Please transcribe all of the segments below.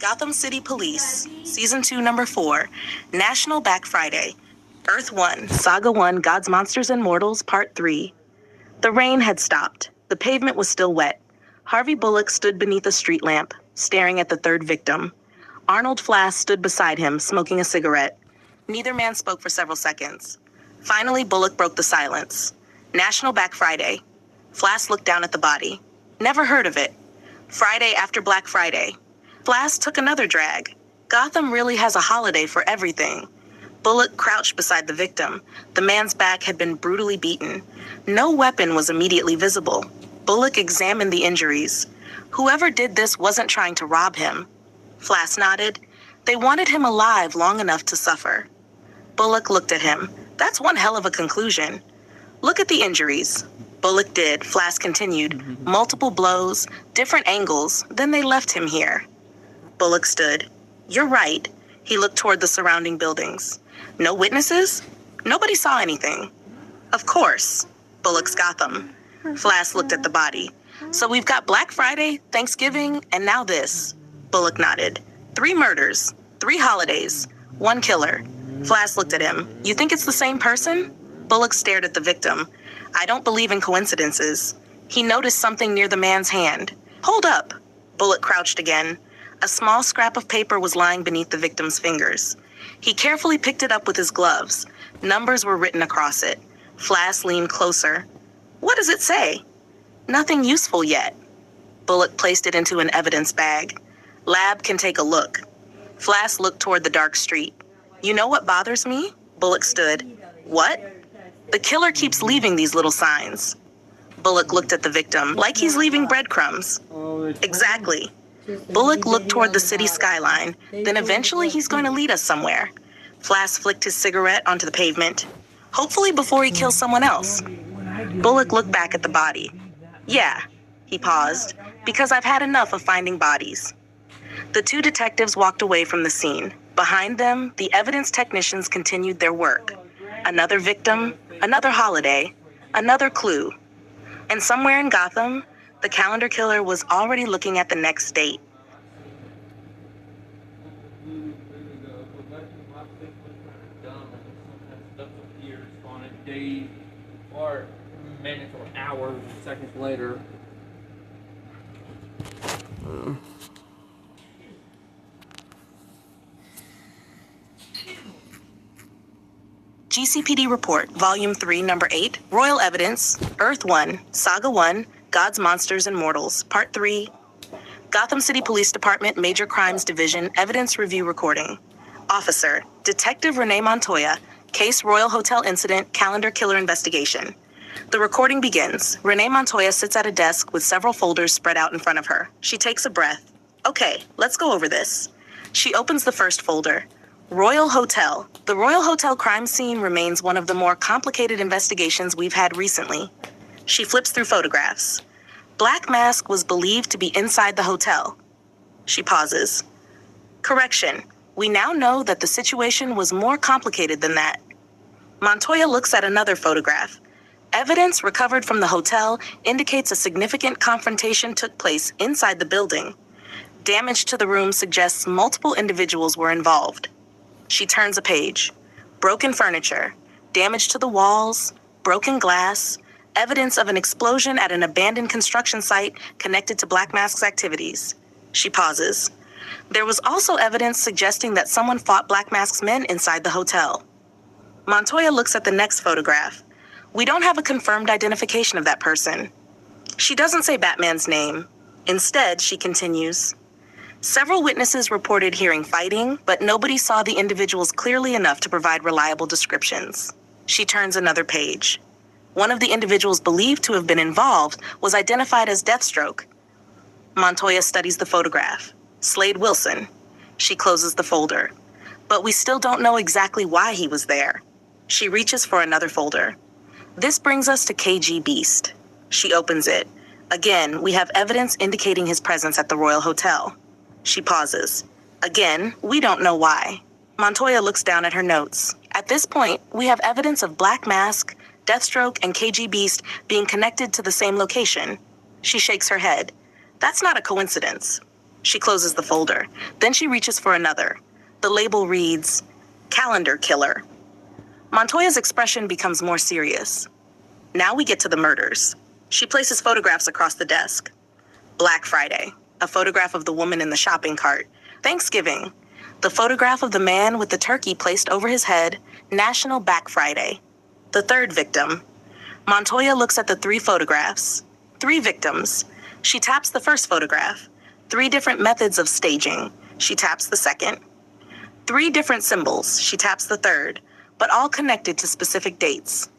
Gotham City Police, Season 2, Number 4, National Black Friday, Earth 1, Saga 1, Gods, Monsters, and Mortals, Part 3. The rain had stopped. The pavement was still wet. Harvey Bullock stood beneath a street lamp, staring at the third victim. Arnold Flass stood beside him, smoking a cigarette. Neither man spoke for several seconds. Finally, Bullock broke the silence. National Black Friday. Flass looked down at the body. Never heard of it. Friday after Black Friday. Flass took another drag. Gotham really has a holiday for everything. Bullock crouched beside the victim. The man's back had been brutally beaten. No weapon was immediately visible. Bullock examined the injuries. Whoever did this wasn't trying to rob him. Flass nodded. They wanted him alive long enough to suffer. Bullock looked at him. That's one hell of a conclusion. Look at the injuries. Bullock did. Flass continued. Multiple blows, different angles, then they left him here. Bullock stood. You're right. He looked toward the surrounding buildings. No witnesses? Nobody saw anything. Of course. Bullock's Gotham. Flass looked at the body. So we've got Black Friday, Thanksgiving, and now this. Bullock nodded. 3 murders, 3 holidays, 1 killer. Flass looked at him. You think it's the same person? Bullock stared at the victim. I don't believe in coincidences. He noticed something near the man's hand. Hold up. Bullock crouched again. A small scrap of paper was lying beneath the victim's fingers. He carefully picked it up with his gloves. Numbers were written across it. Flass leaned closer. What does it say? Nothing useful yet. Bullock placed it into an evidence bag. Lab can take a look. Flass looked toward the dark street. You know what bothers me? Bullock stood. What? The killer keeps leaving these little signs. Bullock looked at the victim, like he's leaving breadcrumbs. Exactly. Bullock looked toward the city skyline. Then eventually he's going to lead us somewhere. Flass flicked his cigarette onto the pavement. Hopefully before he kills someone else. Bullock looked back at the body. Yeah, he paused, because I've had enough of finding bodies. The 2 detectives walked away from the scene. Behind them, the evidence technicians continued their work. Another victim, another holiday, another clue. And somewhere in Gotham, the calendar killer was already looking at the next date. Days or minutes or hours, seconds later. GCPD Report, Volume 3, Number 8, Royal Evidence, Earth 1, Saga 1, Gods, Monsters, and Mortals, Part 3, Gotham City Police Department, Major Crimes Division, Evidence Review Recording. Officer, Detective Renee Montoya, Case Royal Hotel Incident, Calendar Killer Investigation. The recording begins. Renee Montoya sits at a desk with several folders spread out in front of her. She takes a breath. Okay, let's go over this. She opens the first folder. Royal Hotel. The Royal Hotel crime scene remains one of the more complicated investigations we've had recently. She flips through photographs. Black Mask was believed to be inside the hotel. She pauses. Correction. We now know that the situation was more complicated than that. Montoya looks at another photograph. Evidence recovered from the hotel indicates a significant confrontation took place inside the building. Damage to the room suggests multiple individuals were involved. She turns a page. Broken furniture, damage to the walls, broken glass, evidence of an explosion at an abandoned construction site connected to Black Mask's activities. She pauses. There was also evidence suggesting that someone fought Black Mask's men inside the hotel. Montoya looks at the next photograph. We don't have a confirmed identification of that person. She doesn't say Batman's name. Instead, she continues. Several witnesses reported hearing fighting, but nobody saw the individuals clearly enough to provide reliable descriptions. She turns another page. One of the individuals believed to have been involved was identified as Deathstroke. Montoya studies the photograph. Slade Wilson. She closes the folder. But we still don't know exactly why he was there. She reaches for another folder. This brings us to KG Beast. She opens it. Again, we have evidence indicating his presence at the Royal Hotel. She pauses. Again, we don't know why. Montoya looks down at her notes. At this point, we have evidence of Black Mask, Deathstroke, and KG Beast being connected to the same location. She shakes her head. That's not a coincidence. She closes the folder. Then she reaches for another. The label reads, Calendar Killer. Montoya's expression becomes more serious. Now we get to the murders. She places photographs across the desk. Black Friday, a photograph of the woman in the shopping cart. Thanksgiving, the photograph of the man with the turkey placed over his head. National Back Friday. The third victim. Montoya looks at the 3 photographs. 3 victims. She taps the first photograph. 3 different methods of staging. She taps the second. 3 different symbols. She taps the third, but all connected to specific dates.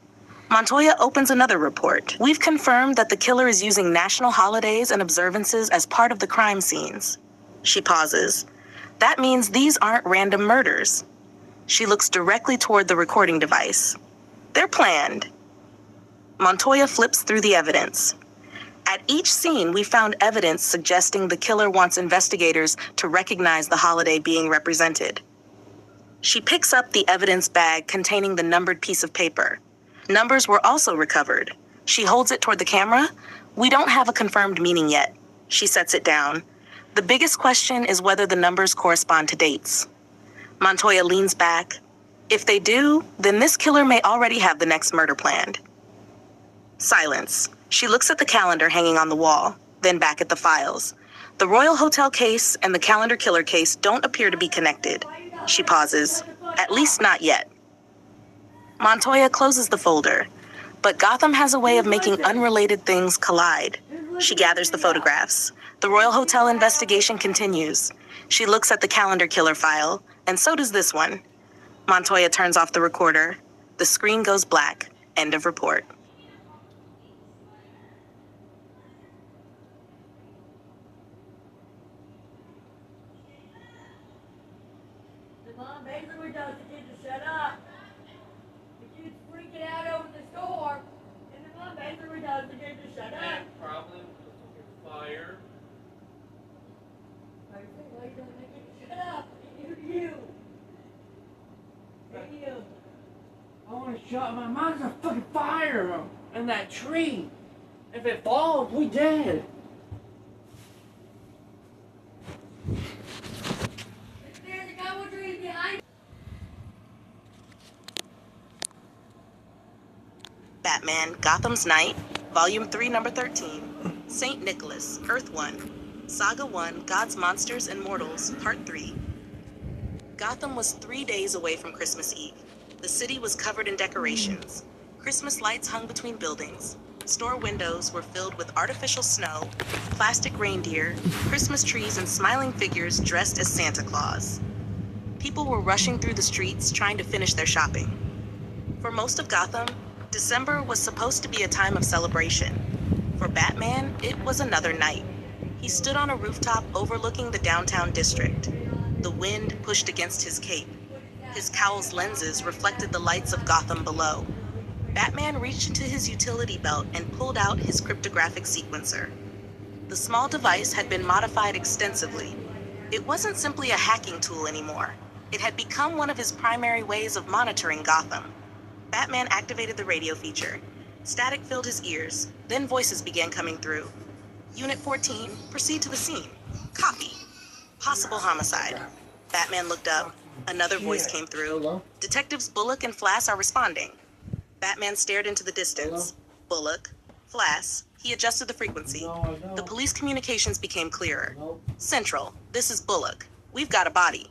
Montoya opens another report. We've confirmed that the killer is using national holidays and observances as part of the crime scenes. She pauses. That means these aren't random murders. She looks directly toward the recording device. They're planned. Montoya flips through the evidence. At each scene, we found evidence suggesting the killer wants investigators to recognize the holiday being represented. She picks up the evidence bag containing the numbered piece of paper. Numbers were also recovered. She holds it toward the camera. We don't have a confirmed meaning yet. She sets it down. The biggest question is whether the numbers correspond to dates. Montoya leans back. If they do, then this killer may already have the next murder planned. Silence. She looks at the calendar hanging on the wall, then back at the files. The Royal Hotel case and the Calendar Killer case don't appear to be connected. She pauses. At least not yet. Montoya closes the folder, but Gotham has a way of making unrelated things collide. She gathers the photographs. The Royal Hotel investigation continues. She looks at the Calendar Killer file, and so does this one. Montoya turns off the recorder. The screen goes black. End of report. The mom basically tells the kid to shut up. The kid's freaking out over the store, and the mom basically tells the kid to shut up. And probably fire. Why are you telling the kid to shut up? You. Hey, you. I want to shut my mom's a fucking fire in that tree. If it falls, we dead. There's a couple trees behind. Batman, Gotham's Night, Volume 3, Number 13. St. Nicholas, Earth 1. Saga 1, God's Monsters and Mortals, Part 3. Gotham was 3 days away from Christmas Eve. The city was covered in decorations. Christmas lights hung between buildings. Store windows were filled with artificial snow, plastic reindeer, Christmas trees, and smiling figures dressed as Santa Claus. People were rushing through the streets trying to finish their shopping. For most of Gotham, December was supposed to be a time of celebration. For Batman, it was another night. He stood on a rooftop overlooking the downtown district. The wind pushed against his cape. His cowl's lenses reflected the lights of Gotham below. Batman reached into his utility belt and pulled out his cryptographic sequencer. The small device had been modified extensively. It wasn't simply a hacking tool anymore. It had become one of his primary ways of monitoring Gotham. Batman activated the radio feature. Static filled his ears, then voices began coming through. Unit 14, proceed to the scene. Copy. Possible homicide. Batman looked up. Another voice came through. Hello? Detectives Bullock and Flass are responding. Batman stared into the distance. Bullock, Flass. He adjusted the frequency. The police communications became clearer. Central, this is Bullock. We've got a body.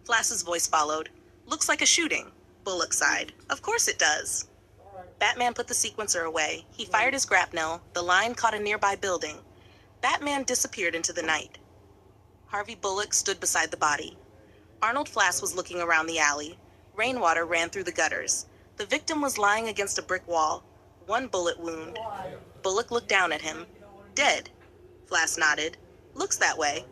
Flass's voice followed. Looks like a shooting. Bullock sighed. Of course it does. Batman put the sequencer away. He fired his grapnel. The line caught a nearby building. Batman disappeared into the night. Harvey Bullock stood beside the body. Arnold Flass was looking around the alley. Rainwater ran through the gutters. The victim was lying against a brick wall. 1 bullet wound. Bullock looked down at him. Dead. Flass nodded. Looks that way.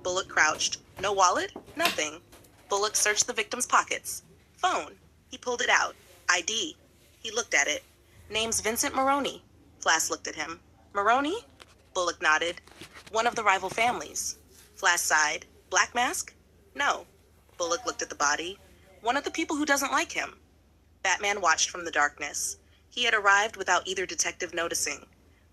Bullock crouched. No wallet? Nothing. Bullock searched the victim's pockets. Phone. He pulled it out. ID. He looked at it. Name's Vincent Maroney. Flass looked at him. Maroney? Bullock nodded. One of the rival families. Flass sighed. Black Mask? No. Bullock looked at the body. One of the people who doesn't like him. Batman watched from the darkness. He had arrived without either detective noticing.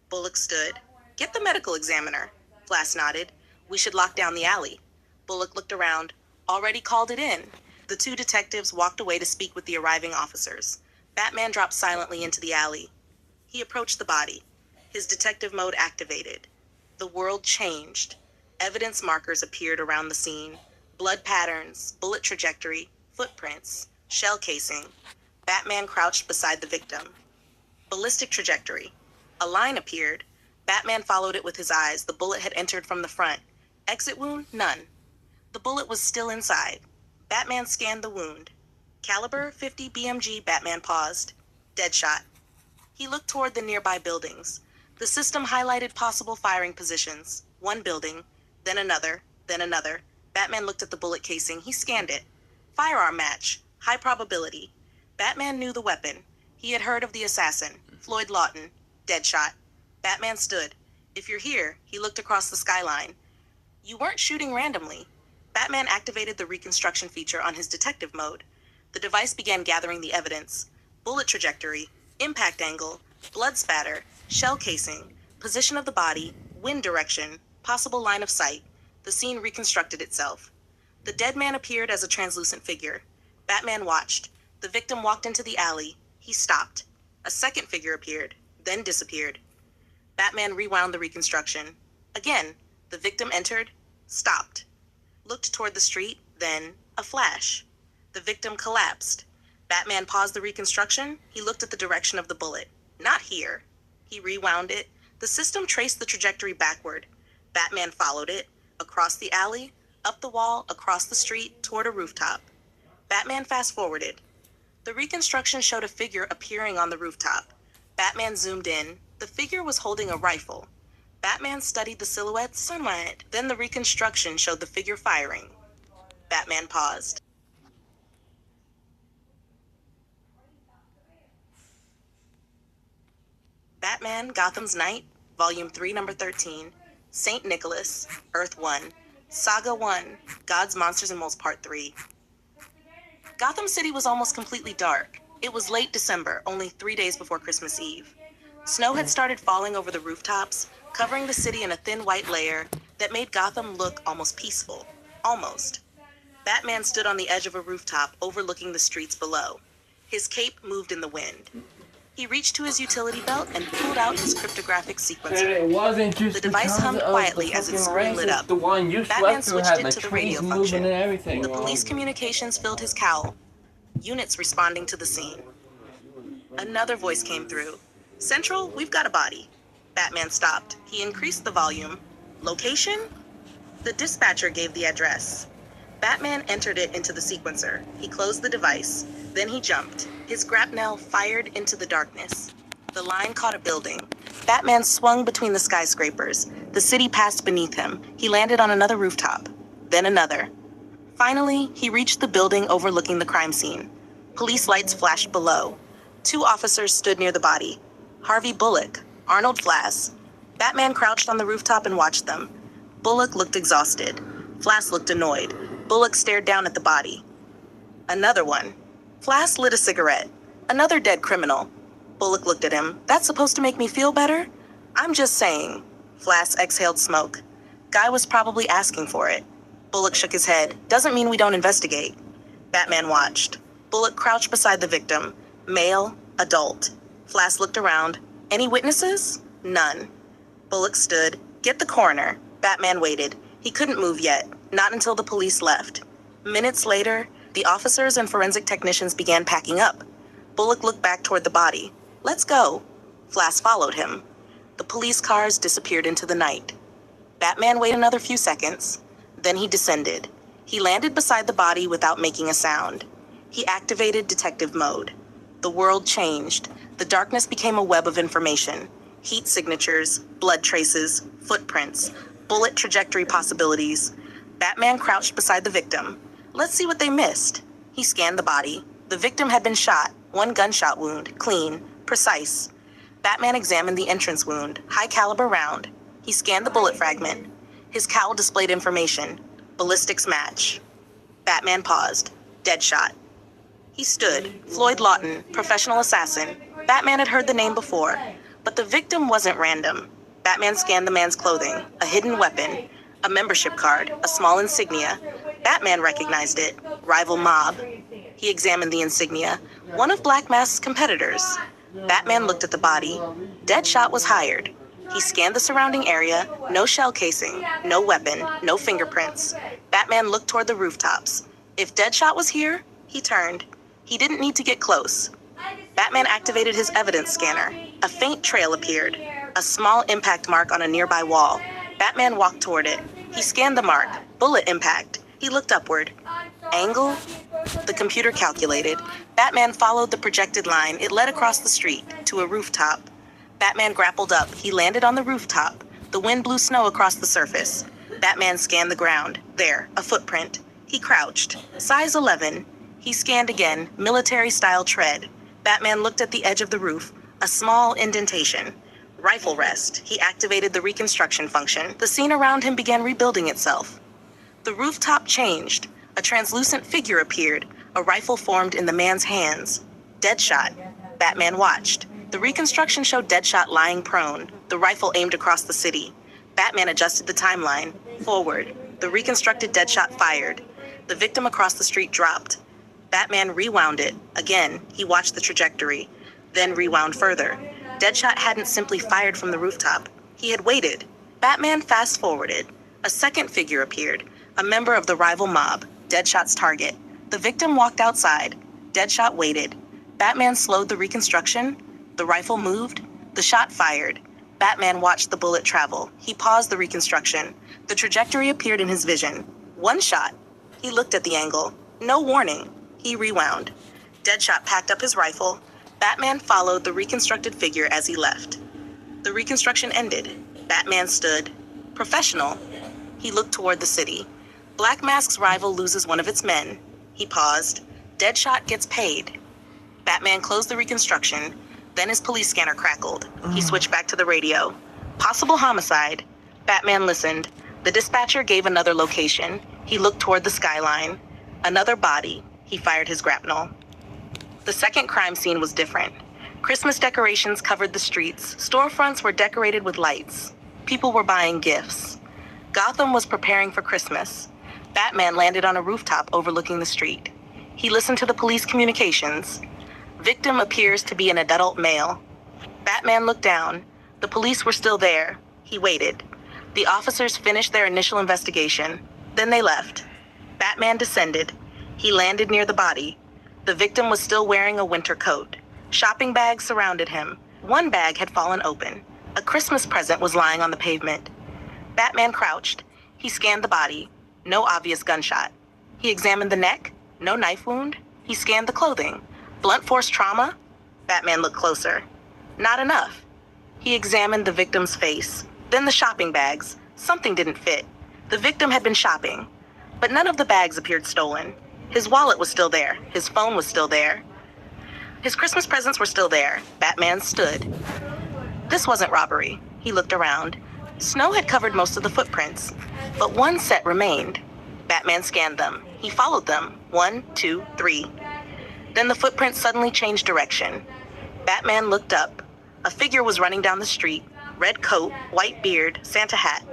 Bullock stood. Get the medical examiner. Flass nodded. We should lock down the alley. Bullock looked around. Already called it in. The two detectives walked away to speak with the arriving officers. Batman dropped silently into the alley. He approached the body. His detective mode activated. The world changed. Evidence markers appeared around the scene. Blood patterns, bullet trajectory, footprints, shell casing. Batman crouched beside the victim. Ballistic trajectory. A line appeared. Batman followed it with his eyes. The bullet had entered from the front. Exit wound? None. The bullet was still inside. Batman scanned the wound. Caliber 50 BMG. Batman paused. Deadshot. He looked toward the nearby buildings. The system highlighted possible firing positions. One building, then another, then another. Batman looked at the bullet casing. He scanned it. Firearm match. High probability. Batman knew the weapon. He had heard of the assassin, Floyd Lawton. Deadshot. Batman stood. If you're here, he looked across the skyline. You weren't shooting randomly. Batman activated the reconstruction feature on his detective mode. The device began gathering the evidence. Bullet trajectory, impact angle, blood spatter, shell casing, position of the body, wind direction, possible line of sight. The scene reconstructed itself. The dead man appeared as a translucent figure. Batman watched. The victim walked into the alley. He stopped. A second figure appeared, then disappeared. Batman rewound the reconstruction. Again, the victim entered, stopped, looked toward the street, then a flash. The victim collapsed. Batman paused the reconstruction. He looked at the direction of the bullet. Not here. He rewound it. The system traced the trajectory backward. Batman followed it, across the alley, up the wall, across the street, toward a rooftop. Batman fast-forwarded. The reconstruction showed a figure appearing on the rooftop. Batman zoomed in. The figure was holding a rifle. Batman studied the silhouette somewhat. Then the reconstruction showed the figure firing. Batman paused. Batman, Gotham's Knight, Volume 3, Number 13, St. Nicholas, Earth 1, Saga 1, God's Monsters and Moles Part 3. Gotham City was almost completely dark. It was late December, only 3 days before Christmas Eve. Snow had started falling over the rooftops, covering the city in a thin white layer that made Gotham look almost peaceful. Almost. Batman stood on the edge of a rooftop overlooking the streets below. His cape moved in the wind. He reached to his utility belt and pulled out his cryptographic sequencer. It wasn't just The device hummed quietly as its screen lit up. The one you Batman slept through switched had it the to the trees radio moving function. and everything. The police communications filled his cowl. Units responding to the scene. Another voice came through. Central, we've got a body. Batman stopped. He increased the volume. Location? The dispatcher gave the address. Batman entered it into the sequencer. He closed the device. Then he jumped. His grapnel fired into the darkness. The line caught a building. Batman swung between the skyscrapers. The city passed beneath him. He landed on another rooftop. Then another. Finally, he reached the building overlooking the crime scene. Police lights flashed below. 2 officers stood near the body. Harvey Bullock, Arnold Flass. Batman crouched on the rooftop and watched them. Bullock looked exhausted. Flass looked annoyed. Bullock stared down at the body. Another one. Flass lit a cigarette. Another dead criminal. Bullock looked at him. That's supposed to make me feel better? I'm just saying. Flass exhaled smoke. Guy was probably asking for it. Bullock shook his head. Doesn't mean we don't investigate. Batman watched. Bullock crouched beside the victim. Male, adult. Flass looked around. Any witnesses? None. Bullock stood. Get the coroner. Batman waited. He couldn't move yet. Not until the police left. Minutes later, the officers and forensic technicians began packing up. Bullock looked back toward the body. Let's go. Flass followed him. The police cars disappeared into the night. Batman waited another few seconds. Then he descended. He landed beside the body without making a sound. He activated detective mode. The world changed. The darkness became a web of information. Heat signatures, blood traces, footprints, bullet trajectory possibilities. Batman crouched beside the victim. Let's see what they missed. He scanned the body. The victim had been shot. 1 gunshot wound, clean, precise. Batman examined the entrance wound, high caliber round. He scanned the bullet fragment. His cowl displayed information. Ballistics match. Batman paused. Deadshot. He stood. Floyd Lawton, professional assassin. Batman had heard the name before, but the victim wasn't random. Batman scanned the man's clothing. A hidden weapon. A membership card, a small insignia. Batman recognized it. Rival mob. He examined the insignia. One of Black Mask's competitors. Batman looked at the body. Deadshot was hired. He scanned the surrounding area. No shell casing, no weapon, no fingerprints. Batman looked toward the rooftops. If Deadshot was here, he turned. He didn't need to get close. Batman activated his evidence scanner. A faint trail appeared. A small impact mark on a nearby wall. Batman walked toward it. He scanned the mark. Bullet impact. He looked upward. Angle? The computer calculated. Batman followed the projected line. It led across the street to a rooftop. Batman grappled up. He landed on the rooftop. The wind blew snow across the surface. Batman scanned the ground. There, a footprint. He crouched. Size 11. He scanned again. Military-style tread. Batman looked at the edge of the roof. A small indentation. Rifle rest. He activated the reconstruction function. The scene around him began rebuilding itself. The rooftop changed. A translucent figure appeared. A rifle formed in the man's hands. Deadshot. Batman watched. The reconstruction showed Deadshot lying prone. The rifle aimed across the city. Batman adjusted the timeline. Forward. The reconstructed Deadshot fired. The victim across the street dropped. Batman rewound it. Again, he watched the trajectory. Then rewound further. Deadshot hadn't simply fired from the rooftop. He had waited. Batman fast-forwarded. A second figure appeared. A member of the rival mob. Deadshot's target. The victim walked outside. Deadshot waited. Batman slowed the reconstruction. The rifle moved. The shot fired. Batman watched the bullet travel. He paused the reconstruction. The trajectory appeared in his vision. One shot. He looked at the angle. No warning. He rewound. Deadshot packed up his rifle. Batman followed the reconstructed figure as he left. The reconstruction ended. Batman stood. Professional. He looked toward the city. Black Mask's rival loses one of its men. He paused. Deadshot gets paid. Batman closed the reconstruction. Then his police scanner crackled. He switched back to the radio. Possible homicide. Batman listened. The dispatcher gave another location. He looked toward the skyline. Another body. He fired his grapnel. The second crime scene was different. Christmas decorations covered the streets. Storefronts were decorated with lights. People were buying gifts. Gotham was preparing for Christmas. Batman landed on a rooftop overlooking the street. He listened to the police communications. Victim appears to be an adult male. Batman looked down. The police were still there. He waited. The officers finished their initial investigation. Then they left. Batman descended. He landed near the body. The victim was still wearing a winter coat. Shopping bags surrounded him. One bag had fallen open. A Christmas present was lying on the pavement. Batman crouched. He scanned the body. No obvious gunshot. He examined the neck. No knife wound. He scanned the clothing. Blunt force trauma? Batman looked closer. Not enough. He examined the victim's face. Then the shopping bags. Something didn't fit. The victim had been shopping. But none of the bags appeared stolen. His wallet was still there. His phone was still there. His Christmas presents were still there. Batman stood. This wasn't robbery. He looked around. Snow had covered most of the footprints, but one set remained. Batman scanned them. He followed them. 1, 2, 3. Then the footprints suddenly changed direction. Batman looked up. A figure was running down the street. Red coat, white beard, Santa hat.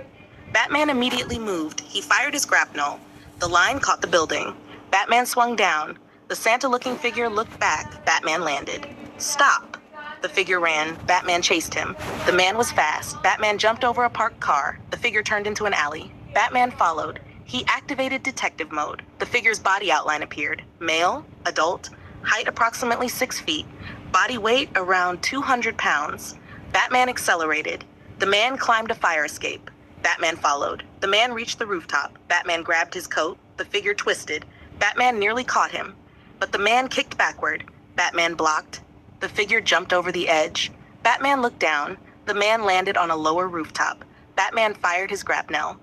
Batman immediately moved. He fired his grapnel. The line caught the building. Batman swung down. The Santa-looking figure looked back. Batman landed. Stop. The figure ran. Batman chased him. The man was fast. Batman jumped over a parked car. The figure turned into an alley. Batman followed. He activated detective mode. The figure's body outline appeared. Male, adult, height approximately 6 feet, body weight around 200 pounds. Batman accelerated. The man climbed a fire escape. Batman followed. The man reached the rooftop. Batman grabbed his coat. The figure twisted. Batman nearly caught him, but the man kicked backward. Batman blocked. The figure jumped over the edge. Batman looked down. The man landed on a lower rooftop. Batman fired his grapnel.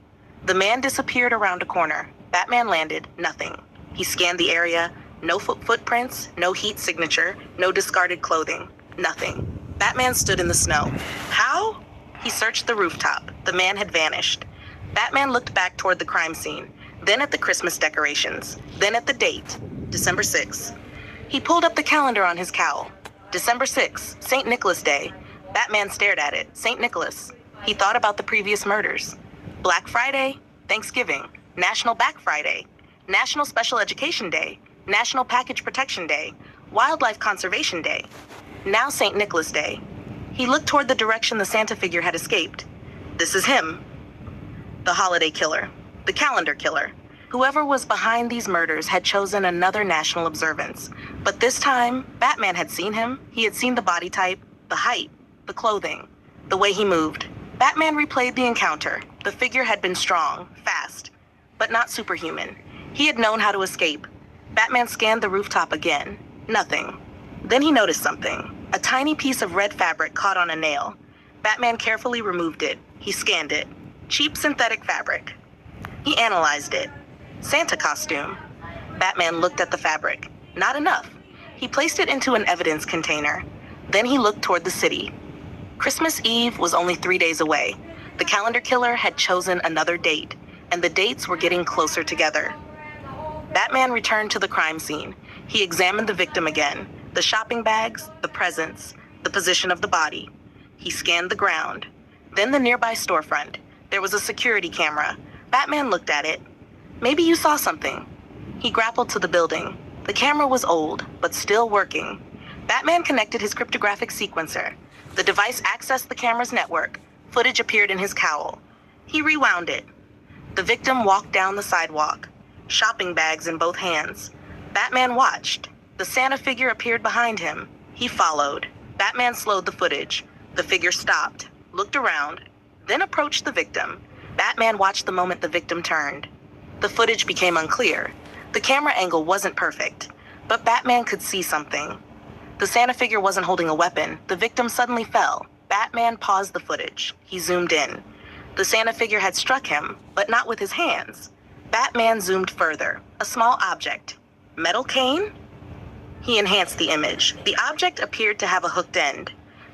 The man disappeared around a corner. Batman landed. Nothing. He scanned the area. No footprints, no heat signature, no discarded clothing. Nothing. Batman stood in the snow. How? He searched the rooftop. The man had vanished. Batman looked back toward the crime scene, then at the Christmas decorations, then at the date, December 6th. He pulled up the calendar on his cowl. December 6th, St. Nicholas Day. Batman stared at it. St. Nicholas. He thought about the previous murders. Black Friday, Thanksgiving, National Back Friday, National Special Education Day, National Package Protection Day, Wildlife Conservation Day, now St. Nicholas Day. He looked toward the direction the Santa figure had escaped. This is him, the holiday killer, the calendar killer. Whoever was behind these murders had chosen another national observance. But this time, Batman had seen him. He had seen the body type, the height, the clothing, the way he moved. Batman replayed the encounter. The figure had been strong, fast, but not superhuman. He had known how to escape. Batman scanned the rooftop again. Nothing. Then he noticed something. A tiny piece of red fabric caught on a nail. Batman carefully removed it. He scanned it. Cheap synthetic fabric. He analyzed it. Santa costume. Batman looked at the fabric. Not enough. He placed it into an evidence container. Then he looked toward the city. Christmas Eve was only 3 days away. The calendar killer had chosen another date, and the dates were getting closer together. Batman returned to the crime scene. He examined the victim again, the shopping bags, the presents, the position of the body. He scanned the ground. Then the nearby storefront. There was a security camera. Batman looked at it. Maybe you saw something. He grappled to the building. The camera was old, but still working. Batman connected his cryptographic sequencer. The device accessed the camera's network. Footage appeared in his cowl. He rewound it. The victim walked down the sidewalk, shopping bags in both hands. Batman watched. The Santa figure appeared behind him. He followed. Batman slowed the footage. The figure stopped, looked around, then approached the victim. Batman watched the moment the victim turned. The footage became unclear. The camera angle wasn't perfect, but Batman could see something. The Santa figure wasn't holding a weapon. The victim suddenly fell. Batman paused the footage. He zoomed in. The Santa figure had struck him, but not with his hands. Batman zoomed further. A small object. Metal cane? He enhanced the image. The object appeared to have a hooked end.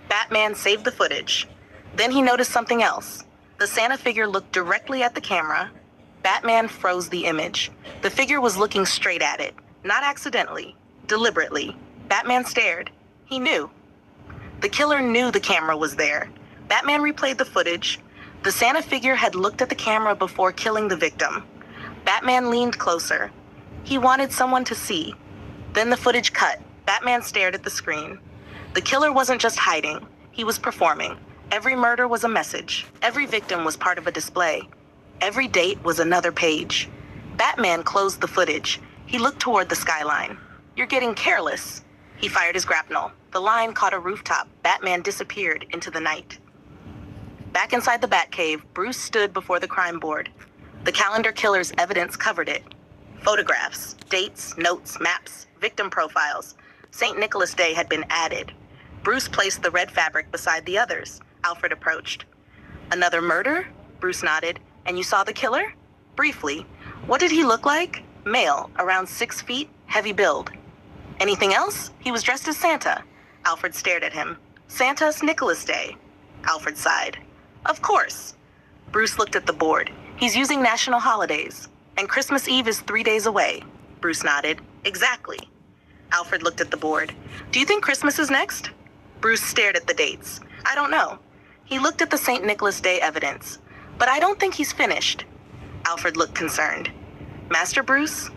Batman saved the footage. Then he noticed something else. The Santa figure looked directly at the camera. Batman froze the image. The figure was looking straight at it. Not accidentally. Deliberately. Batman stared. He knew. The killer knew the camera was there. Batman replayed the footage. The Santa figure had looked at the camera before killing the victim. Batman leaned closer. He wanted someone to see. Then the footage cut. Batman stared at the screen. The killer wasn't just hiding. He was performing. Every murder was a message. Every victim was part of a display. Every date was another page. Batman closed the footage. He looked toward the skyline. You're getting careless. He fired his grapnel. The line caught a rooftop. Batman disappeared into the night. Back inside the Batcave, Bruce stood before the crime board. The calendar killer's evidence covered it. Photographs, dates, notes, maps, victim profiles. St. Nicholas Day had been added. Bruce placed the red fabric beside the others. Alfred approached. Another murder? Bruce nodded. And you saw the killer? Briefly. What did he look like? Male, around 6 feet, heavy build. Anything else? He was dressed as Santa. Alfred stared at him. Santa's Nicholas Day. Alfred sighed. Of course. Bruce looked at the board. He's using national holidays. And Christmas Eve is 3 days away. Bruce nodded. Exactly. Alfred looked at the board. Do you think Christmas is next? Bruce stared at the dates. I don't know. He looked at the St. Nicholas Day evidence. But I don't think he's finished. Alfred looked concerned. Master Bruce?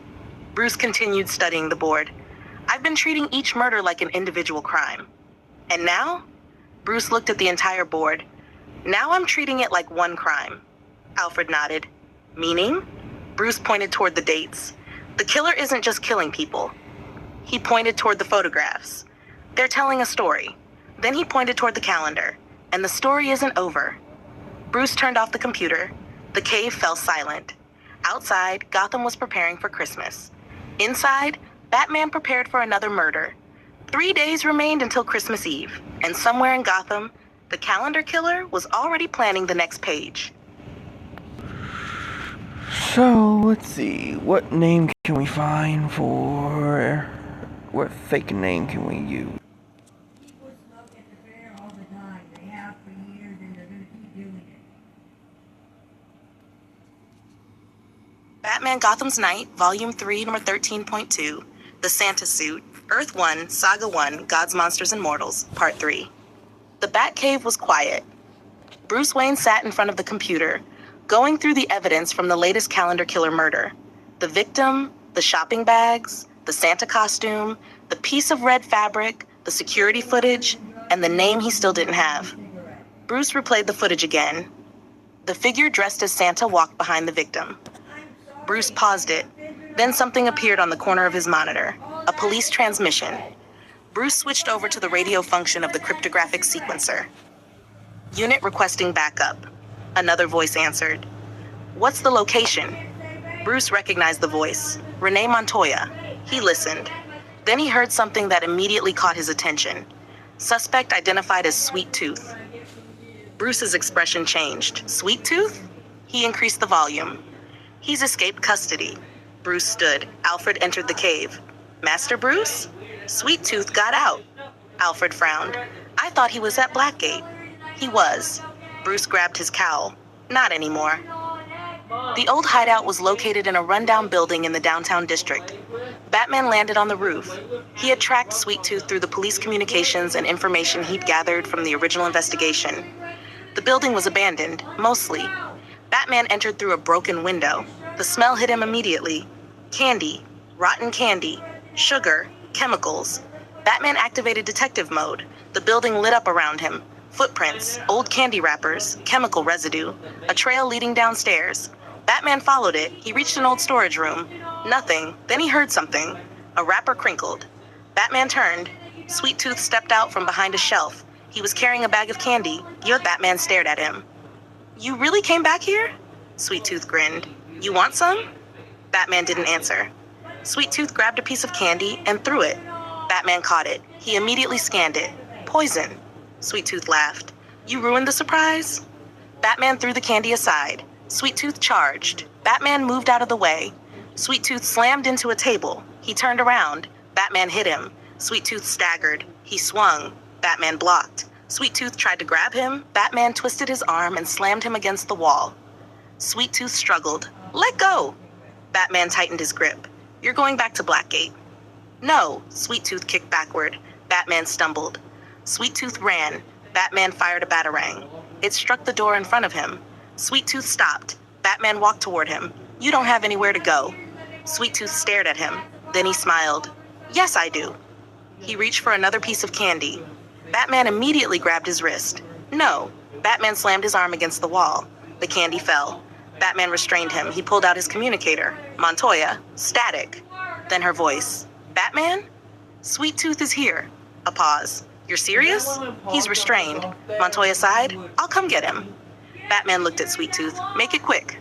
Bruce continued studying the board. I've been treating each murder like an individual crime. And now? Bruce looked at the entire board. Now I'm treating it like one crime. Alfred nodded. Meaning? Bruce pointed toward the dates. The killer isn't just killing people. He pointed toward the photographs. They're telling a story. Then he pointed toward the calendar. And the story isn't over. Bruce turned off the computer. The cave fell silent. Outside, Gotham was preparing for Christmas. Inside, Batman prepared for another murder. 3 days remained until Christmas Eve, and somewhere in Gotham, the calendar killer was already planning the next page. So, let's see, what name can we find for... what fake name can we use? People smoke at the fair all the time. They have for years and they're going to keep doing it. Batman Gotham's Night, Volume 3, Number 13.2, The Santa Suit, Earth 1, Saga 1, Gods, Monsters, and Mortals, Part 3. The Batcave was quiet. Bruce Wayne sat in front of the computer, going through the evidence from the latest calendar killer murder. The victim, the shopping bags, the Santa costume, the piece of red fabric, the security footage, and the name he still didn't have. Bruce replayed the footage again. The figure dressed as Santa walked behind the victim. Bruce paused it. Then something appeared on the corner of his monitor, a police transmission. Bruce switched over to the radio function of the cryptographic sequencer. Unit requesting backup. Another voice answered. What's the location? Bruce recognized the voice. Renee Montoya. He listened. Then he heard something that immediately caught his attention. Suspect identified as Sweet Tooth. Bruce's expression changed. Sweet Tooth? He increased the volume. He's escaped custody. Bruce stood. Alfred entered the cave. Master Bruce? Sweet Tooth got out. Alfred frowned. I thought he was at Blackgate. He was. Bruce grabbed his cowl. Not anymore. The old hideout was located in a rundown building in the downtown district. Batman landed on the roof. He had tracked Sweet Tooth through the police communications and information he'd gathered from the original investigation. The building was abandoned, mostly. Batman entered through a broken window. The smell hit him immediately. Candy, rotten candy, sugar, chemicals. Batman activated detective mode. The building lit up around him. Footprints, old candy wrappers, chemical residue, a trail leading downstairs. Batman followed it. He reached an old storage room. Nothing. Then he heard something. A wrapper crinkled. Batman turned. Sweet Tooth stepped out from behind a shelf. He was carrying a bag of candy. Batman stared at him. You really came back here? Sweet Tooth grinned. You want some? Batman didn't answer. Sweet Tooth grabbed a piece of candy and threw it. Batman caught it. He immediately scanned it. Poison. Sweet Tooth laughed. You ruined the surprise? Batman threw the candy aside. Sweet Tooth charged. Batman moved out of the way. Sweet Tooth slammed into a table. He turned around. Batman hit him. Sweet Tooth staggered. He swung. Batman blocked. Sweet Tooth tried to grab him. Batman twisted his arm and slammed him against the wall. Sweet Tooth struggled. Let go! Batman tightened his grip. You're going back to Blackgate. No, Sweet Tooth kicked backward. Batman stumbled. Sweet Tooth ran. Batman fired a batarang. It struck the door in front of him. Sweet Tooth stopped. Batman walked toward him. You don't have anywhere to go. Sweet Tooth stared at him. Then he smiled. Yes, I do. He reached for another piece of candy. Batman immediately grabbed his wrist. No. Batman slammed his arm against the wall. The candy fell. Batman restrained him. He pulled out his communicator. Montoya. Static. Then her voice. Batman? Sweet Tooth is here. A pause. You're serious? He's restrained. Montoya sighed. I'll come get him. Batman looked at Sweet Tooth. Make it quick.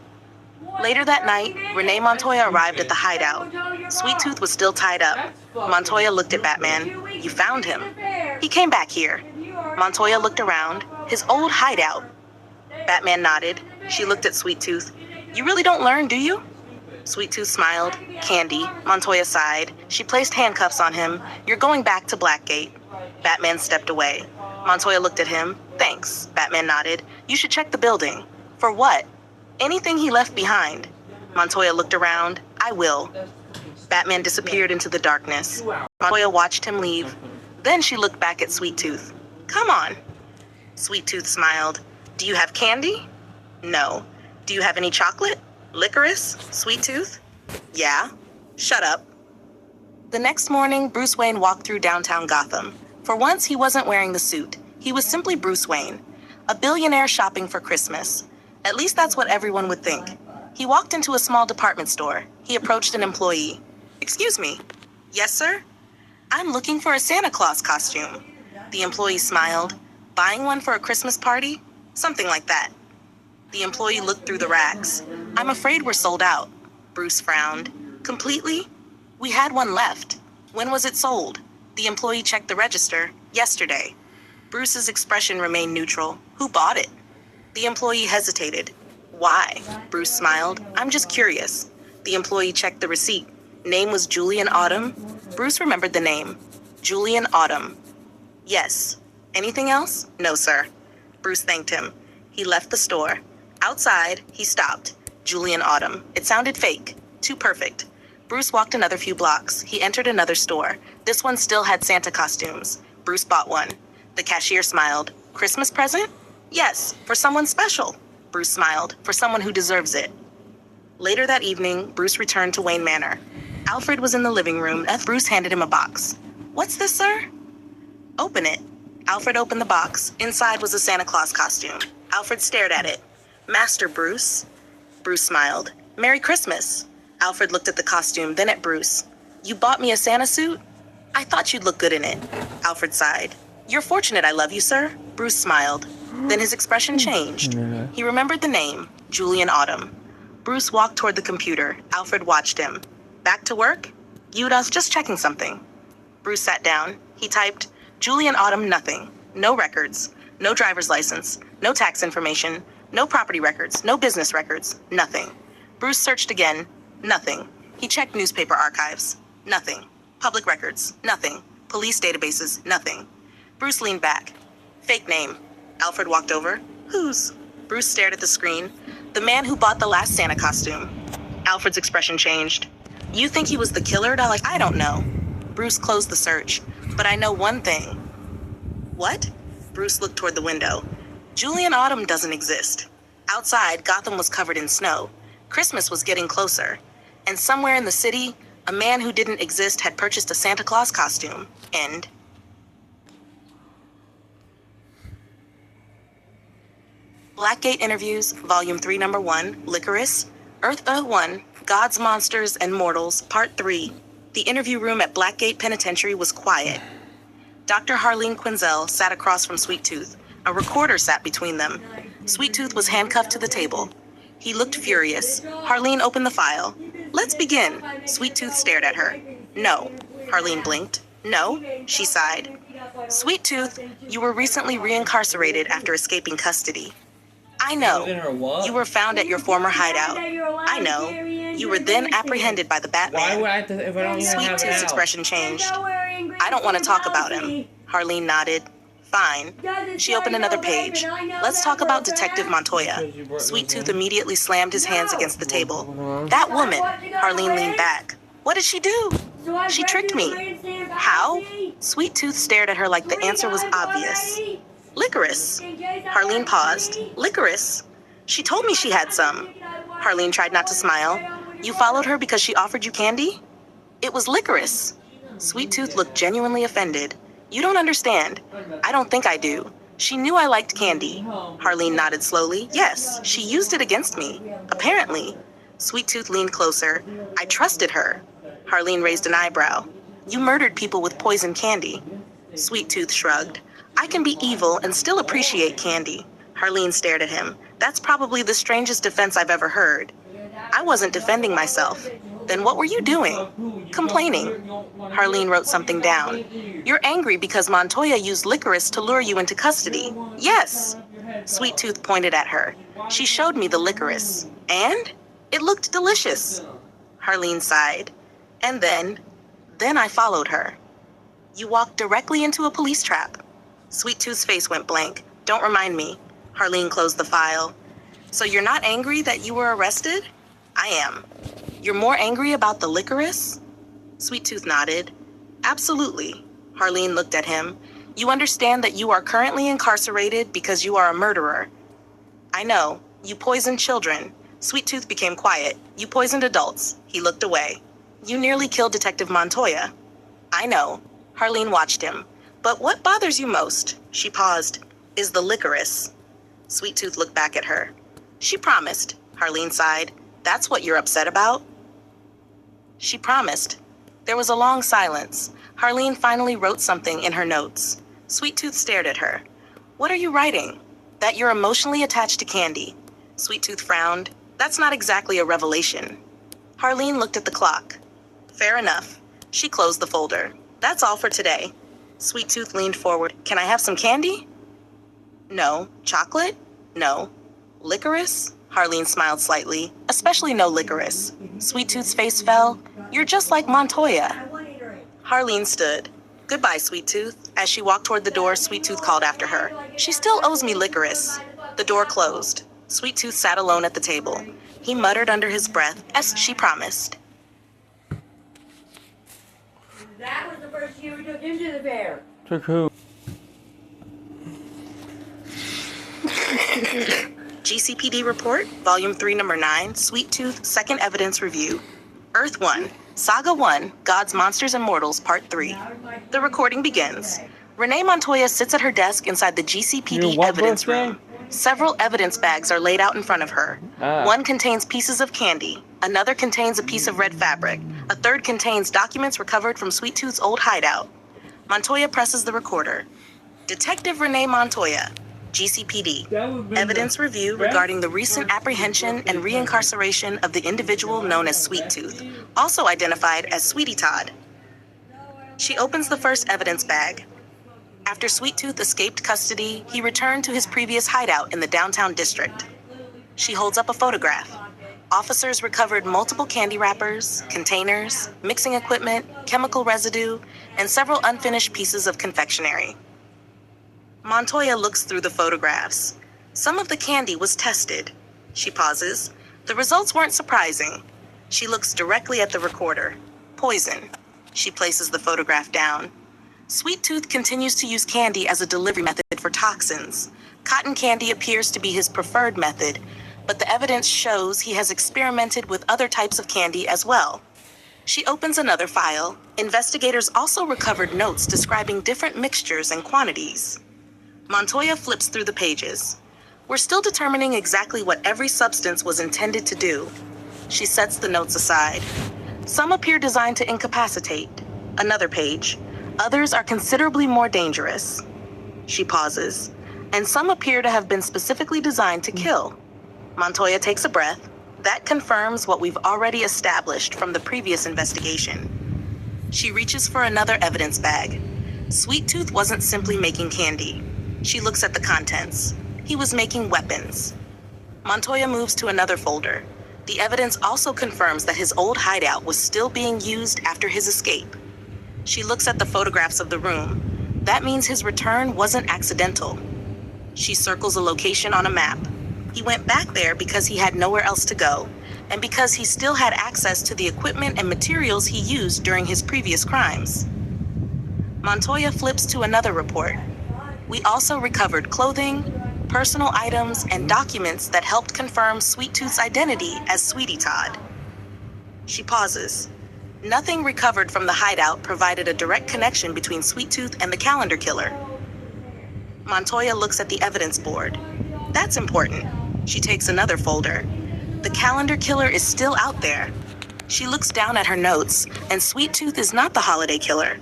Later that night, Renee Montoya arrived at the hideout. Sweet Tooth was still tied up. Montoya looked at Batman. You found him. He came back here. Montoya looked around. His old hideout. Batman nodded. She looked at Sweet Tooth. You really don't learn, do you? Sweet Tooth smiled. Candy. Montoya sighed. She placed handcuffs on him. You're going back to Blackgate. Batman stepped away. Montoya looked at him. Thanks. Batman nodded. You should check the building. For what? Anything he left behind. Montoya looked around. I will. Batman disappeared into the darkness. Montoya watched him leave. Then she looked back at Sweet Tooth. Come on. Sweet Tooth smiled. Do you have candy? No. Do you have any chocolate? Licorice? Sweet Tooth? Yeah. Shut up. The next morning, Bruce Wayne walked through downtown Gotham. For once, he wasn't wearing the suit. He was simply Bruce Wayne, a billionaire shopping for Christmas. At least that's what everyone would think. He walked into a small department store. He approached an employee. Excuse me. Yes, sir? I'm looking for a Santa Claus costume. The employee smiled. Buying one for a Christmas party? Something like that. The employee looked through the racks. I'm afraid we're sold out. Bruce frowned. Completely? We had one left. When was it sold? The employee checked the register. Yesterday. Bruce's expression remained neutral. Who bought it? The employee hesitated. Why? Bruce smiled. I'm just curious. The employee checked the receipt. Name was Julian Autumn. Bruce remembered the name. Julian Autumn. Yes. Anything else? No, sir. Bruce thanked him. He left the store. Outside, he stopped. Julian Autumn. It sounded fake. Too perfect. Bruce walked another few blocks. He entered another store. This one still had Santa costumes. Bruce bought one. The cashier smiled. Christmas present? Yes, for someone special. Bruce smiled, for someone who deserves it. Later that evening, Bruce returned to Wayne Manor. Alfred was in the living room as Bruce handed him a box. "What's this, sir?" "Open it." Alfred opened the box. Inside was a Santa Claus costume. Alfred stared at it. "Master Bruce." Bruce smiled. "Merry Christmas." Alfred looked at the costume, then at Bruce. "You bought me a Santa suit? I thought you'd look good in it." Alfred sighed. "You're fortunate I love you, sir." Bruce smiled. Then his expression changed. He remembered the name, Julian Autumn. Bruce walked toward the computer. Alfred watched him. "Back to work?" "Yuda's just checking something." Bruce sat down. He typed, "Julian Autumn, nothing. No records. No driver's license. No tax information. No property records. No business records. Nothing." Bruce searched again. Nothing. He checked newspaper archives. Nothing. Public records. Nothing. Police databases. Nothing. Bruce leaned back. "Fake name." Alfred walked over. "Whose?" Bruce stared at the screen. "The man who bought the last Santa costume." Alfred's expression changed. "You think he was the killer, Doll? I don't know." Bruce closed the search. "But I know one thing." "What?" Bruce looked toward the window. "Julian Autumn doesn't exist. Outside, Gotham was covered in snow. Christmas was getting closer. And somewhere in the city, a man who didn't exist had purchased a Santa Claus costume. End." Blackgate Interviews, Volume 3, Number 1, Licorice, Earth 1, Gods, Monsters, and Mortals, Part 3. The interview room at Blackgate Penitentiary was quiet. Dr. Harleen Quinzel sat across from Sweet Tooth. A recorder sat between them. Sweet Tooth was handcuffed to the table. He looked furious. Harleen opened the file. "Let's begin." Sweet Tooth stared at her. "No." Harleen blinked. "No," she sighed. "Sweet Tooth, you were recently reincarcerated after escaping custody." "I know. You were found at your former hideout." "I know. You were then apprehended by the Batman." Why would I have to, if I don't even Sweet have Tooth's an out? expression changed. "I don't want to talk about him." Harleen nodded. "Fine." She opened another page. "Let's talk about Detective Montoya." Sweet Tooth immediately slammed his hands against the table. "That woman." Harleen leaned back. "What did she do?" "She tricked me." "How?" Sweet Tooth stared at her like the answer was obvious. "Licorice." Harleen paused. "Licorice? She told me she had some." Harleen tried not to smile. "You followed her because she offered you candy?" "It was licorice." Sweet Tooth looked genuinely offended. "You don't understand. I don't think I do. She knew I liked candy." Harleen nodded slowly. "Yes, she used it against me. Apparently." Sweet Tooth leaned closer. "I trusted her." Harleen raised an eyebrow. "You murdered people with poison candy." Sweet Tooth shrugged. "I can be evil and still appreciate candy." Harleen stared at him. "That's probably the strangest defense I've ever heard." "I wasn't defending myself." "Then what were you doing?" "Complaining." Harleen wrote something down. "You're angry because Montoya used licorice to lure you into custody." "Yes." Sweet Tooth pointed at her. "She showed me the licorice. And? It looked delicious." Harleen sighed. "And then I followed her." "You walked directly into a police trap." Sweet Tooth's face went blank. "Don't remind me." Harleen closed the file. "So you're not angry that you were arrested?" "I am." "You're more angry about the licorice?" Sweet Tooth nodded. "Absolutely." Harleen looked at him. "You understand that you are currently incarcerated because you are a murderer." "I know. You poisoned children." Sweet Tooth became quiet. "You poisoned adults." He looked away. "You nearly killed Detective Montoya." "I know." Harleen watched him. "But what bothers you most?" She paused. "Is the licorice." Sweet Tooth looked back at her. "She promised." Harleen sighed. "That's what you're upset about?" "She promised." There was a long silence. Harleen finally wrote something in her notes. Sweet Tooth stared at her. "What are you writing?" "That you're emotionally attached to candy." Sweet Tooth frowned. "That's not exactly a revelation." Harleen looked at the clock. "Fair enough." She closed the folder. "That's all for today." Sweet Tooth leaned forward. "Can I have some candy?" "No." "Chocolate?" "No." "Licorice?" Harleen smiled slightly. "Especially no licorice." Sweet Tooth's face fell. "You're just like Montoya." Harleen stood. "Goodbye, Sweet Tooth." As she walked toward the door, Sweet Tooth called after her. "She still owes me licorice." The door closed. Sweet Tooth sat alone at the table. He muttered under his breath, as she promised. That was the first year we took him to the fair. Took who? GCPD Report, Volume 3, Number 9, Sweet Tooth, Second Evidence Review. Earth 1, Saga 1, Gods, Monsters, and Mortals, Part 3. The recording begins. Renee Montoya sits at her desk inside the GCPD evidence room. Several evidence bags are laid out in front of her. One contains pieces of candy. Another contains a piece of red fabric. A third contains documents recovered from Sweet Tooth's old hideout. Montoya presses the recorder. Detective Renee Montoya, GCPD. Evidence review regarding the recent apprehension and reincarceration of the individual known as Sweet Tooth, also identified as Sweetie Todd. She opens the first evidence bag. After Sweet Tooth escaped custody, he returned to his previous hideout in the downtown district. She holds up a photograph. Officers recovered multiple candy wrappers, containers, mixing equipment, chemical residue, and several unfinished pieces of confectionery. Montoya looks through the photographs. Some of the candy was tested. She pauses. The results weren't surprising. She looks directly at the recorder. Poison. She places the photograph down. Sweet Tooth continues to use candy as a delivery method for toxins. Cotton candy appears to be his preferred method, but the evidence shows he has experimented with other types of candy as well. She opens another file. Investigators also recovered notes describing different mixtures and quantities. Montoya flips through the pages. We're still determining exactly what every substance was intended to do. She sets the notes aside. Some appear designed to incapacitate. Another page. Others are considerably more dangerous. She pauses. And some appear to have been specifically designed to kill. Montoya takes a breath. That confirms what we've already established from the previous investigation. She reaches for another evidence bag. Sweet Tooth wasn't simply making candy. She looks at the contents. He was making weapons. Montoya moves to another folder. The evidence also confirms that his old hideout was still being used after his escape. She looks at the photographs of the room. That means his return wasn't accidental. She circles a location on a map. He went back there because he had nowhere else to go, and because he still had access to the equipment and materials he used during his previous crimes. Montoya flips to another report. We also recovered clothing, personal items, and documents that helped confirm Sweet Tooth's identity as Sweetie Todd. She pauses. Nothing recovered from the hideout provided a direct connection between Sweet Tooth and the calendar killer. Montoya looks at the evidence board. That's important. She takes another folder. The calendar killer is still out there. She looks down at her notes, and Sweet Tooth is not the holiday killer.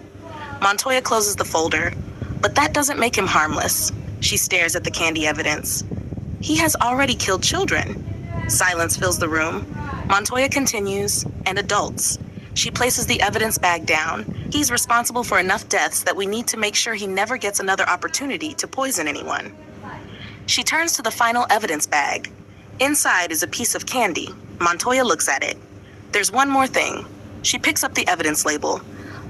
Montoya closes the folder, but that doesn't make him harmless. She stares at the candy evidence. He has already killed children. Silence fills the room. Montoya continues, and adults. She places the evidence bag down. He's responsible for enough deaths that we need to make sure he never gets another opportunity to poison anyone. She turns to the final evidence bag. Inside is a piece of candy. Montoya looks at it. There's one more thing. She picks up the evidence label.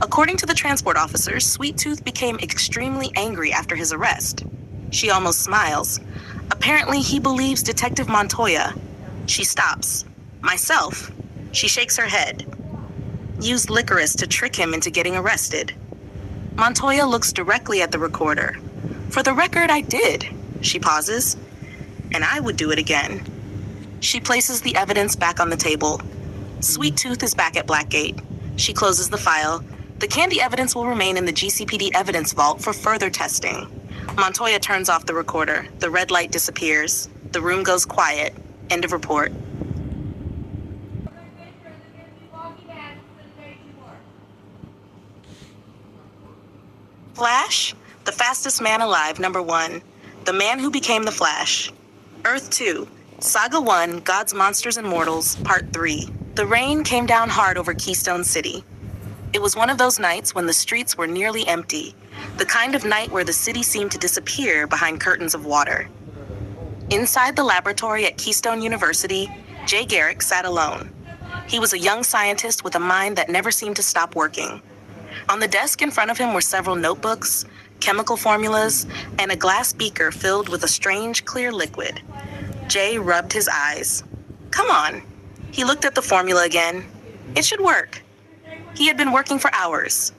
According to the transport officers, Sweet Tooth became extremely angry after his arrest. She almost smiles. Apparently, he believes Detective Montoya. She stops. Myself. She shakes her head. Used licorice to trick him into getting arrested. Montoya looks directly at the recorder. For the record, I did. She pauses. And I would do it again. She places the evidence back on the table. Sweet Tooth is back at Blackgate. She closes the file. The candy evidence will remain in the GCPD evidence vault for further testing. Montoya turns off the recorder. The red light disappears. The room goes quiet. End of report. Flash, the fastest man alive, number 1. The man who became the Flash. Earth 2, Saga 1, Gods, Monsters, and Mortals, Part 3. The rain came down hard over Keystone City. It was one of those nights when the streets were nearly empty, the kind of night where the city seemed to disappear behind curtains of water. Inside the laboratory at Keystone University, Jay Garrick sat alone. He was a young scientist with a mind that never seemed to stop working. On the desk in front of him were several notebooks, chemical formulas, and a glass beaker filled with a strange, clear liquid. Jay rubbed his eyes. Come on. He looked at the formula again. It should work. He had been working for hours.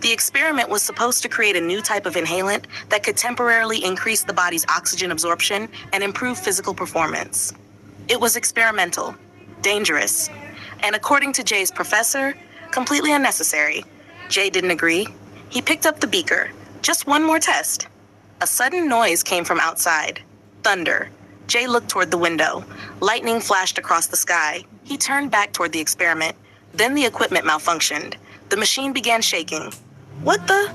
The experiment was supposed to create a new type of inhalant that could temporarily increase the body's oxygen absorption and improve physical performance. It was experimental, dangerous, and according to Jay's professor, completely unnecessary. Jay didn't agree. He picked up the beaker. Just one more test. A sudden noise came from outside. Thunder. Jay looked toward the window. Lightning flashed across the sky. He turned back toward the experiment. Then the equipment malfunctioned. The machine began shaking. What the?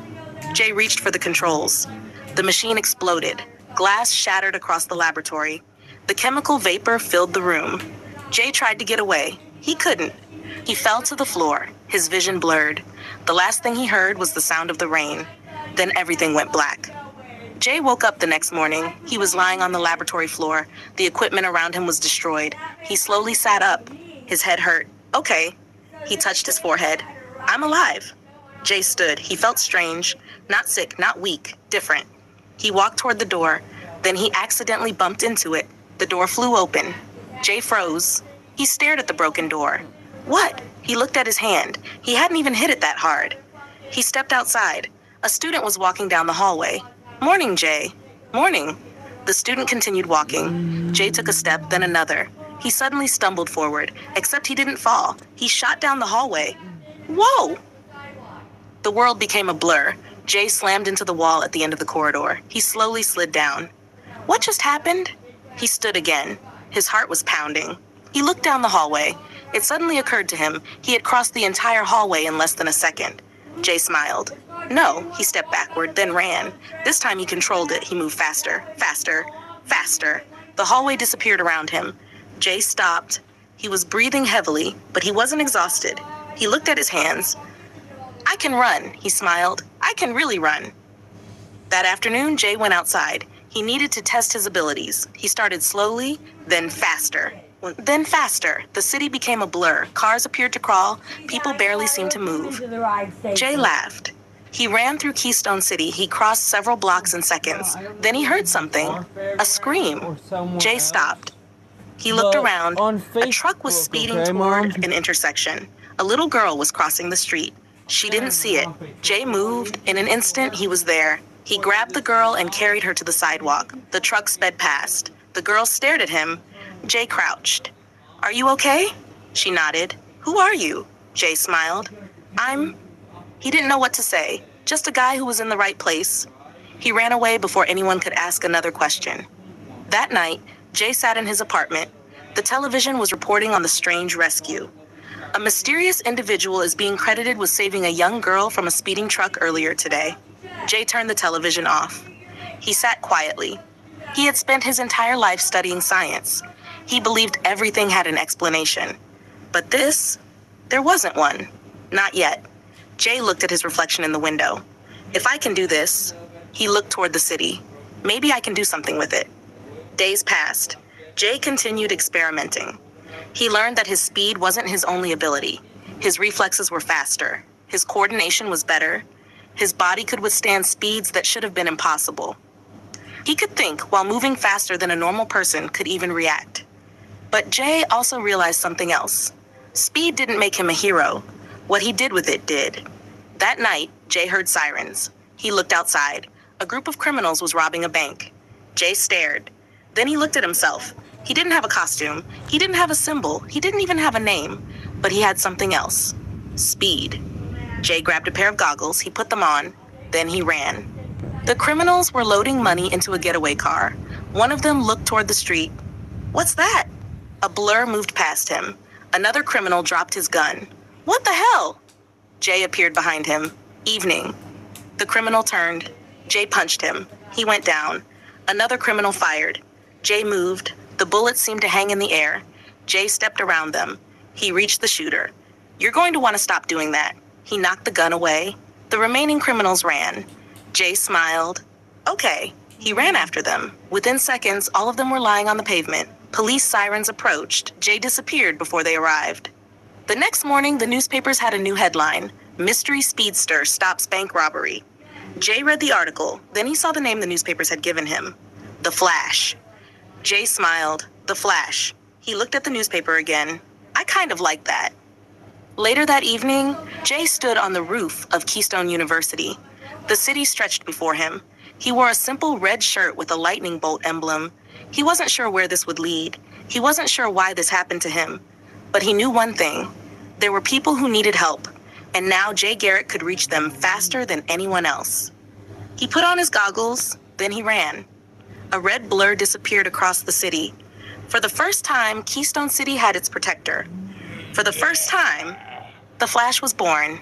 Jay reached for the controls. The machine exploded. Glass shattered across the laboratory. The chemical vapor filled the room. Jay tried to get away. He couldn't. He fell to the floor, his vision blurred. The last thing he heard was the sound of the rain. Then everything went black. Jay woke up the next morning. He was lying on the laboratory floor. The equipment around him was destroyed. He slowly sat up. His head hurt. Okay. He touched his forehead. I'm alive. Jay stood. He felt strange. Not sick, not weak, different. He walked toward the door. Then he accidentally bumped into it. The door flew open. Jay froze. He stared at the broken door. What? He looked at his hand. He hadn't even hit it that hard. He stepped outside. A student was walking down the hallway. Morning, Jay. Morning. The student continued walking. Jay took a step, then another. He suddenly stumbled forward, except he didn't fall. He shot down the hallway. Whoa! The world became a blur. Jay slammed into the wall at the end of the corridor. He slowly slid down. What just happened? He stood again. His heart was pounding. He looked down the hallway. It suddenly occurred to him he had crossed the entire hallway in less than a second. Jay smiled. No, he stepped backward, then ran. This time he controlled it. He moved faster, faster, faster. The hallway disappeared around him. Jay stopped. He was breathing heavily, but he wasn't exhausted. He looked at his hands. I can run, he smiled. I can really run. That afternoon, Jay went outside. He needed to test his abilities. He started slowly, then faster. Then faster. The city became a blur. Cars appeared to crawl. People barely seemed to move. Jay laughed. He ran through Keystone City. He crossed several blocks in seconds. Then he heard something. A scream. Jay stopped. He looked around. A truck was speeding toward an intersection. A little girl was crossing the street. She didn't see it. Jay moved. In an instant, he was there. He grabbed the girl and carried her to the sidewalk. The truck sped past. The girl stared at him. Jay crouched. Are you okay? She nodded. Who are you? Jay smiled. He didn't know what to say. Just a guy who was in the right place. He ran away before anyone could ask another question. That night, Jay sat in his apartment. The television was reporting on the strange rescue. A mysterious individual is being credited with saving a young girl from a speeding truck earlier today. Jay turned the television off. He sat quietly. He had spent his entire life studying science. He believed everything had an explanation. But this, there wasn't one. Not yet. Jay looked at his reflection in the window. If I can do this, he looked toward the city. Maybe I can do something with it. Days passed. Jay continued experimenting. He learned that his speed wasn't his only ability. His reflexes were faster. His coordination was better. His body could withstand speeds that should have been impossible. He could think while moving faster than a normal person could even react. But Jay also realized something else. Speed didn't make him a hero. What he did with it did. That night, Jay heard sirens. He looked outside. A group of criminals was robbing a bank. Jay stared. Then he looked at himself. He didn't have a costume. He didn't have a symbol. He didn't even have a name. But he had something else. Speed. Jay grabbed a pair of goggles. He put them on. Then he ran. The criminals were loading money into a getaway car. One of them looked toward the street. What's that? A blur moved past him. Another criminal dropped his gun. What the hell? Jay appeared behind him. Evening. The criminal turned. Jay punched him. He went down. Another criminal fired. Jay moved. The bullets seemed to hang in the air. Jay stepped around them. He reached the shooter. You're going to want to stop doing that. He knocked the gun away. The remaining criminals ran. Jay smiled. Okay. He ran after them. Within seconds, all of them were lying on the pavement. Police sirens approached. Jay disappeared before they arrived. The next morning, the newspapers had a new headline. Mystery Speedster Stops Bank Robbery. Jay read the article. Then he saw the name the newspapers had given him. The Flash. Jay smiled. The Flash. He looked at the newspaper again. I kind of like that. Later that evening, Jay stood on the roof of Keystone University. The city stretched before him. He wore a simple red shirt with a lightning bolt emblem. He wasn't sure where this would lead. He wasn't sure why this happened to him. But he knew one thing. There were people who needed help, and now Jay Garrett could reach them faster than anyone else. He put on his goggles, then he ran. A red blur disappeared across the city. For the first time, Keystone City had its protector. For the first time, the Flash was born.